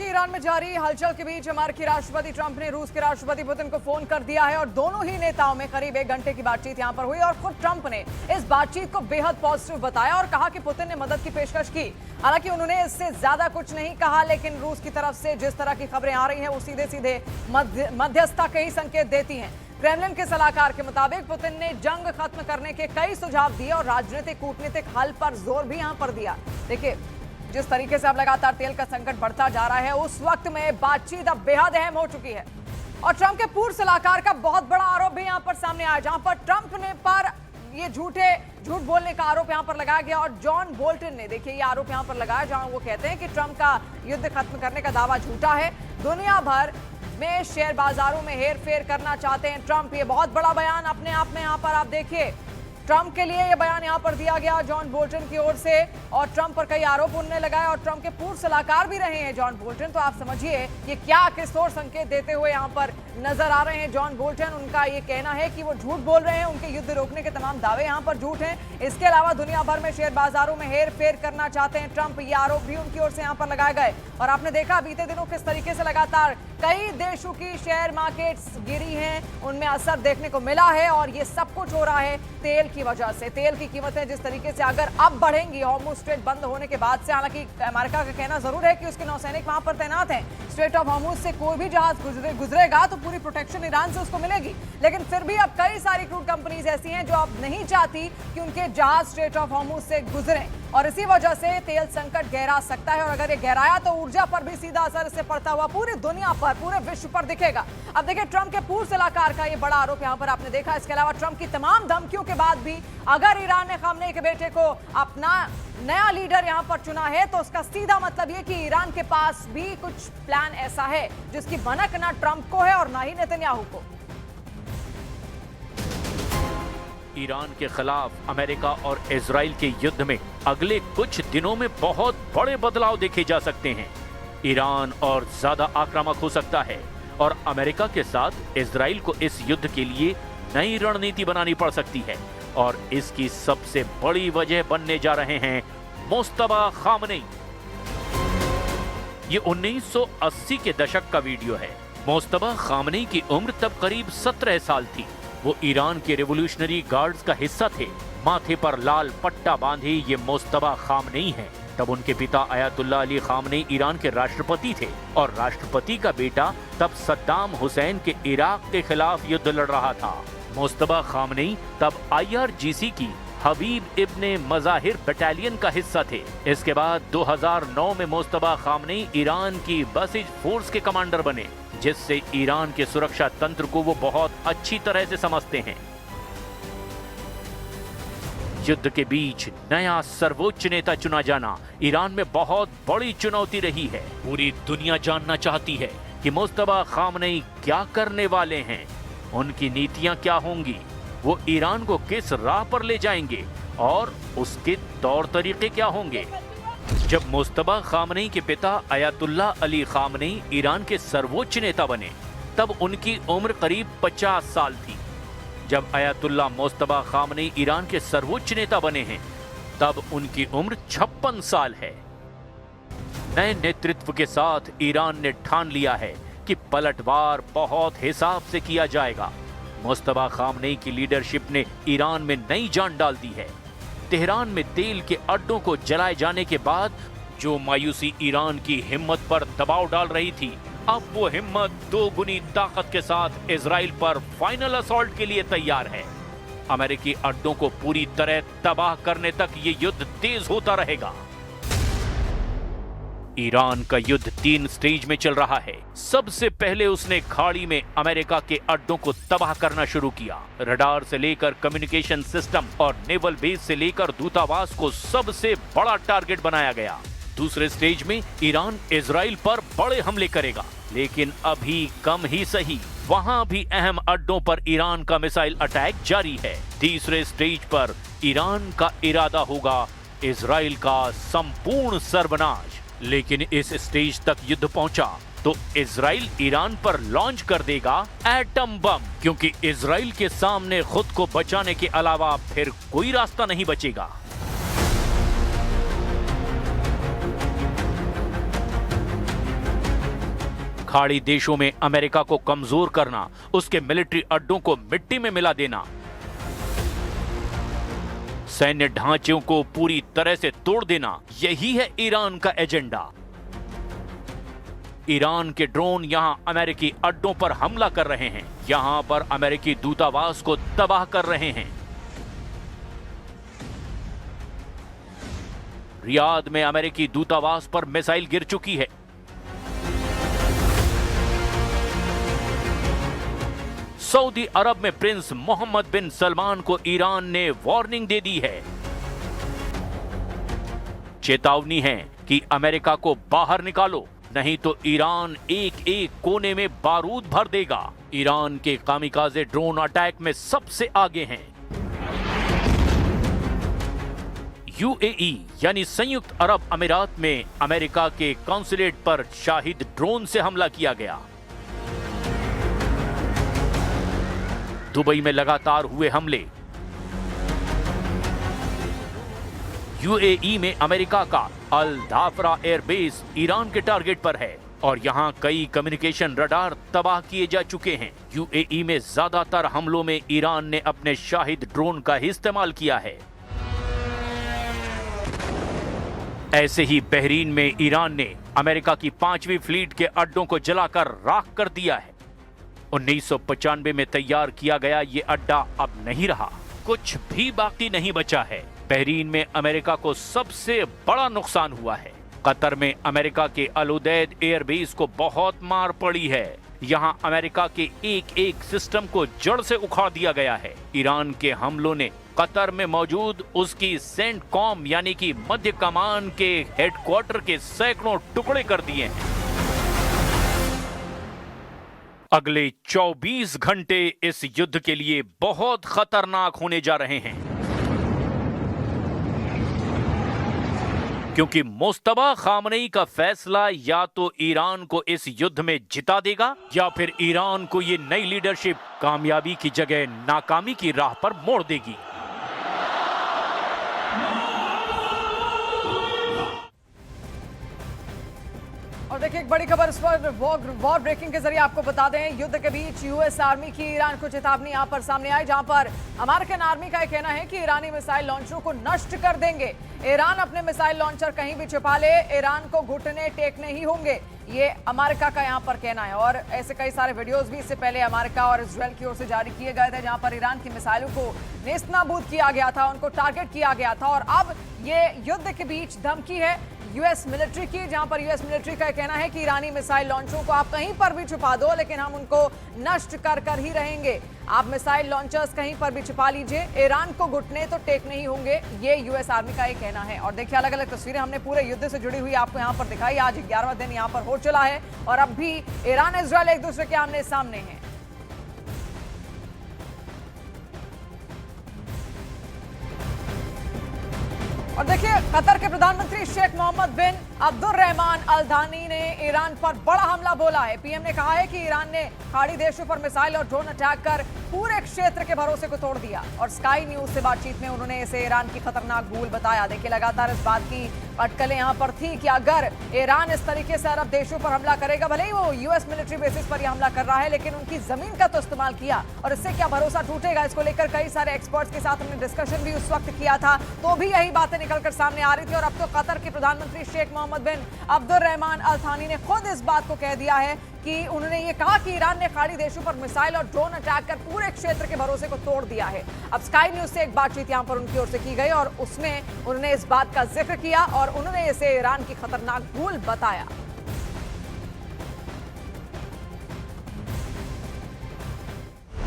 कि ईरान में जारी हलचल के बीच अमेरिकी राष्ट्रपति ट्रंप ने रूस के राष्ट्रपति पुतिन को फोन कर दिया है और दोनों ही नेताओं में करीब 1 घंटे की बातचीत यहां पर हुई और खुद ट्रंप ने इस बातचीत को बेहद पॉजिटिव बताया और कहा कि पुतिन ने मदद की पेशकश की। हालांकि उन्होंने इससे ज्यादा कुछ नहीं कहा, लेकिन रूस की तरफ से जिस तरह की खबरें आ रही हैं वो सीधे सीधे मध्यस्थता के ही संकेत देती हैं। क्रेमलिन के सलाहकार के मुताबिक पुतिन ने जंग खत्म करने के कई सुझाव दिए और राजनीतिक कूटनीतिक हल पर जोर भी यहां पर दिया। देखिए, जिस तरीके से अब लगातार तेल का संकट बढ़ता जा रहा है, उस वक्त में बातचीत अब बेहद अहम हो चुकी है। और ट्रंप के पूर्व सलाहकार का बहुत बड़ा आरोप भी यहां पर सामने आया, जहां पर ट्रंप ने पर ये झूठ बोलने का आरोप यहां पर लगाया गया और जॉन बोल्टन ने देखिए ये आरोप यहां पर लगाया, जहां वो कहते हैं कि ट्रंप का युद्ध खत्म करने का दावा झूठा है। दुनिया भर में शेयर बाजारों में हेरफेर करना चाहते हैं ट्रंप। ये बहुत बड़ा बयान अपने आप में यहां पर आप देखिए, ट्रंप के लिए यह बयान यहां पर दिया गया जॉन बोल्टन की ओर से और ट्रंप पर कई आरोप उन्होंने लगाए और ट्रंप के पूर्व सलाहकार भी रहे हैं जॉन बोल्टन। तो आप समझिए ये क्या किस ओर संकेत देते हुए यहां पर नजर आ रहे हैं जॉन बोल्टन। उनका ये कहना है कि वो झूठ बोल रहे हैं, उनके युद्ध रोकने के तमाम दावे यहां पर झूठ हैं। इसके अलावा दुनिया भर में शेयर बाजारों में हेर फेर करना चाहते हैं ट्रंप, ये आरोप भी उनकी ओर से यहां पर लगाए गए। और आपने देखा बीते दिनों किस तरीके से लगातार कई देशों की शेयर मार्केट्स गिरी हैं, उनमें असर देखने को मिला है और ये सब कुछ हो रहा है तेल की वजह से। तेल की कीमतें जिस तरीके से अगर अब बढ़ेंगी हॉर्मुज़ स्ट्रेट बंद होने के बाद से, हालांकि अमेरिका का कहना जरूर है कि उसके नौसैनिक वहां पर तैनात हैं, स्ट्रेट ऑफ हॉर्मुज़ से कोई भी जहाज गुजरेगा तो पूरी प्रोटेक्शन ईरान से उसको मिलेगी। लेकिन फिर भी अब कई सारी क्रूड कंपनीज ऐसी हैं जो अब नहीं चाहती कि उनके जहाज स्ट्रेट ऑफ हॉर्मुज़ से गुजरें और इसी वजह से तेल संकट गहरा सकता है और अगर ये गहराया तो ऊर्जा पर भी सीधा असर इससे पड़ता हुआ पूरी दुनिया पर, पूरे विश्व पर दिखेगा। अब देखिए, ट्रंप के पूर्व सलाहकार का ये बड़ा आरोप यहां पर आपने देखा। इसके अलावा ट्रंप की तमाम धमकियों के बाद भी अगर ईरान ने खामनेई के बेटे को अपना नया लीडर यहां पर चुना है तो उसका सीधा मतलब ये कि ईरान के पास भी कुछ प्लान ऐसा है जिसकी भनक ना ट्रंप को है और ना ही नेतन्याहू को। ईरान के खिलाफ अमेरिका और इजराइल के युद्ध में अगले कुछ दिनों में बहुत बड़े बदलाव देखे जा सकते हैं। ईरान और ज्यादा आक्रामक हो सकता है और अमेरिका के साथ इजराइल को इस युद्ध के लिए नई रणनीति बनानी पड़ सकती है और इसकी सबसे बड़ी वजह बनने जा रहे हैं मुस्तफा खामनेई। ये 1980 के दशक का वीडियो है। मुस्तफा खामनेई की उम्र तब करीब 17 साल थी। वो ईरान के रेवोल्यूशनरी गार्ड्स का हिस्सा थे। माथे पर लाल पट्टा बांधे ये मुस्तफा खामनेई हैं। तब उनके पिता अयातुल्ला अली खामनेई ईरान के राष्ट्रपति थे और राष्ट्रपति का बेटा तब सद्दाम हुसैन के इराक के खिलाफ युद्ध लड़ रहा था। मुस्तफा खामनेई तब IRGC की हबीब इब्ने मज़ाहिर बटालियन का हिस्सा थे। इसके बाद 2009 में मुस्तफा खामनेई ईरान की बसिज फोर्स के कमांडर बने, जिससे ईरान के सुरक्षा तंत्र को वो बहुत अच्छी तरह से समझते हैं। युद्ध के बीच नया सर्वोच्च नेता चुना जाना ईरान में बहुत बड़ी चुनौती रही है। पूरी दुनिया जानना चाहती है कि मुस्तफा खामनेई क्या करने वाले हैं, उनकी नीतियां क्या होंगी, वो ईरान को किस राह पर ले जाएंगे और उसके तौर तरीके क्या होंगे। जब मुस्तफा खामनेई के पिता अयातुल्ला अली खामनेई ईरान के सर्वोच्च नेता बने तब उनकी उम्र करीब 50 साल थी। जब अयातुल्ला मुस्तफा खामनेई ईरान के सर्वोच्च नेता बने हैं तब उनकी उम्र 56 साल है। नए नेतृत्व के साथ ईरान ने ठान लिया है कि पलटवार बहुत हिसाब से किया जाएगा। मुस्तफा खामनेई की लीडरशिप ने ईरान में नई जान डाल दी है। तेहरान में तेल के अड्डों को जलाए जाने के बाद जो मायूसी ईरान की हिम्मत पर दबाव डाल रही थी, अब वो हिम्मत 2 गुनी ताकत के साथ इजराइल पर फाइनल असॉल्ट के लिए तैयार है। अमेरिकी अड्डों को पूरी तरह तबाह करने तक ये युद्ध तेज होता रहेगा। ईरान का युद्ध 3 स्टेज में चल रहा है। सबसे पहले उसने खाड़ी में अमेरिका के अड्डों को तबाह करना शुरू किया। रडार से लेकर कम्युनिकेशन सिस्टम और नेवल बेस से लेकर दूतावास को सबसे बड़ा टारगेट बनाया गया। दूसरे स्टेज में ईरान इजराइल पर बड़े हमले करेगा, लेकिन अभी कम ही सही, वहां भी अहम अड्डों पर ईरान का मिसाइल अटैक जारी है। तीसरे स्टेज पर ईरान का इरादा होगा इजराइल का संपूर्ण सर्वनाश। लेकिन इस स्टेज तक युद्ध पहुंचा तो इजराइल ईरान पर लॉन्च कर देगा एटम बम, क्योंकि इजराइल के सामने खुद को बचाने के अलावा फिर कोई रास्ता नहीं बचेगा। खाड़ी देशों में अमेरिका को कमजोर करना, उसके मिलिट्री अड्डों को मिट्टी में मिला देना, सैन्य ढांचों को पूरी तरह से तोड़ देना, यही है ईरान का एजेंडा। ईरान के ड्रोन यहां अमेरिकी अड्डों पर हमला कर रहे हैं, यहां पर अमेरिकी दूतावास को तबाह कर रहे हैं। रियाद में अमेरिकी दूतावास पर मिसाइल गिर चुकी है। सऊदी अरब में प्रिंस मोहम्मद बिन सलमान को ईरान ने वार्निंग दे दी है। चेतावनी है कि अमेरिका को बाहर निकालो, नहीं तो ईरान एक एक कोने में बारूद भर देगा। ईरान के कामिकाज़े ड्रोन अटैक में सबसे आगे हैं। यूएई यानी संयुक्त अरब अमीरात में अमेरिका के कॉन्सुलेट पर शाहिद ड्रोन से हमला किया गया। दुबई में लगातार हुए हमले। यूएई में अमेरिका का अल धाफरा एयरबेस ईरान के टारगेट पर है और यहां कई कम्युनिकेशन रडार तबाह किए जा चुके हैं। यूएई में ज्यादातर हमलों में ईरान ने अपने शाहिद ड्रोन का ही इस्तेमाल किया है। ऐसे ही बहरीन में ईरान ने अमेरिका की 5वीं फ्लीट के अड्डों को जलाकर राख कर दिया है। 1995 में तैयार किया गया ये अड्डा अब नहीं रहा, कुछ भी बाकी नहीं बचा है। बहरीन में अमेरिका को सबसे बड़ा नुकसान हुआ है। कतर में अमेरिका के अल उदैद एयरबेस को बहुत मार पड़ी है। यहां अमेरिका के एक एक सिस्टम को जड़ से उखाड़ दिया गया है। ईरान के हमलों ने कतर में मौजूद उसकी सेंटकॉम यानी कि मध्य कमान के हेडक्वार्टर के सैकड़ों टुकड़े कर दिए हैं। अगले 24 घंटे इस युद्ध के लिए बहुत खतरनाक होने जा रहे हैं, क्योंकि मुस्तबा खामनेई का फैसला या तो ईरान को इस युद्ध में जिता देगा या फिर ईरान को ये नई लीडरशिप कामयाबी की जगह नाकामी की राह पर मोड़ देगी। और देखिए एक बड़ी खबर इस पर वॉर ब्रेकिंग के जरिए आपको बता दें, युद्ध के बीच यूएस आर्मी की ईरान को चेतावनी यहां पर सामने आई, जहां पर अमेरिकन आर्मी का कहना है कि ईरानी मिसाइल लॉन्चरों को नष्ट कर देंगे। ईरान अपने मिसाइल लॉन्चर कहीं भी छिपा ले, ईरान को घुटने टेकने ही होंगे, ये अमेरिका का यहां पर कहना है। और ऐसे कई सारे वीडियोस भी इससे पहले अमेरिका और इजरायल की ओर से जारी किए गए थे, जहां पर ईरान की मिसाइलों को नेस्तनाबूद किया गया था, उनको टारगेट किया गया था। और अब ये युद्ध के बीच धमकी है यूएस मिलिट्री की, जहां पर यूएस मिलिट्री का कहना है कि ईरानी मिसाइल लॉन्चरों को आप कहीं पर भी छुपा दो, लेकिन हम उनको नष्ट कर ही रहेंगे। आप मिसाइल लॉन्चर्स कहीं पर भी छुपा लीजिए, ईरान को घुटने तो टेकने ही होंगे, ये यूएस आर्मी का एक कहना है। और देखिए अलग अलग तस्वीरें हमने पूरे युद्ध से जुड़ी हुई आपको यहां पर दिखाई। आज 11वां दिन यहां पर हो चला है और अब भी ईरान इजरायल एक दूसरे के आमने सामने हैं। और देखिए कतर के प्रधानमंत्री शेख मोहम्मद बिन अब्दुर्रहमान अल थानी ने ईरान पर बड़ा हमला बोला है। पीएम ने कहा है कि ईरान ने खाड़ी देशों पर मिसाइल और ड्रोन अटैक कर पूरे क्षेत्र के भरोसे को तोड़ दिया। और स्काई न्यूज से बातचीत में उन्होंने इसे ईरान की खतरनाक भूल बताया। देखिए लगातार इस बात की अटकलें यहां पर थी कि अगर ईरान इस तरीके से अरब देशों पर हमला करेगा, भले ही वो यूएस मिलिट्री बेसिस पर यह हमला कर रहा है, लेकिन उनकी जमीन का तो इस्तेमाल किया और इससे क्या भरोसा टूटेगा। इसको लेकर कई सारे एक्सपर्ट्स के साथ हमने डिस्कशन भी उस वक्त किया था, तो भी यही बातें निकलकर सामने आ रही थी। और अब तो कतर के प्रधानमंत्री शेख मोहम्मद बिन अब्दुर्रहमान अल थानी ने खुद इस बात को कह दिया है कि उन्होंने ये कहा कि ईरान ने खाड़ी देशों पर मिसाइल और ड्रोन अटैक कर पूरे क्षेत्र के भरोसे को तोड़ दिया है। अब स्काई न्यूज से एक बातचीत यहां पर उनकी ओर से की गई और उसमें उन्होंने इस बात का जिक्र किया और उन्होंने इसे ईरान की खतरनाक भूल बताया।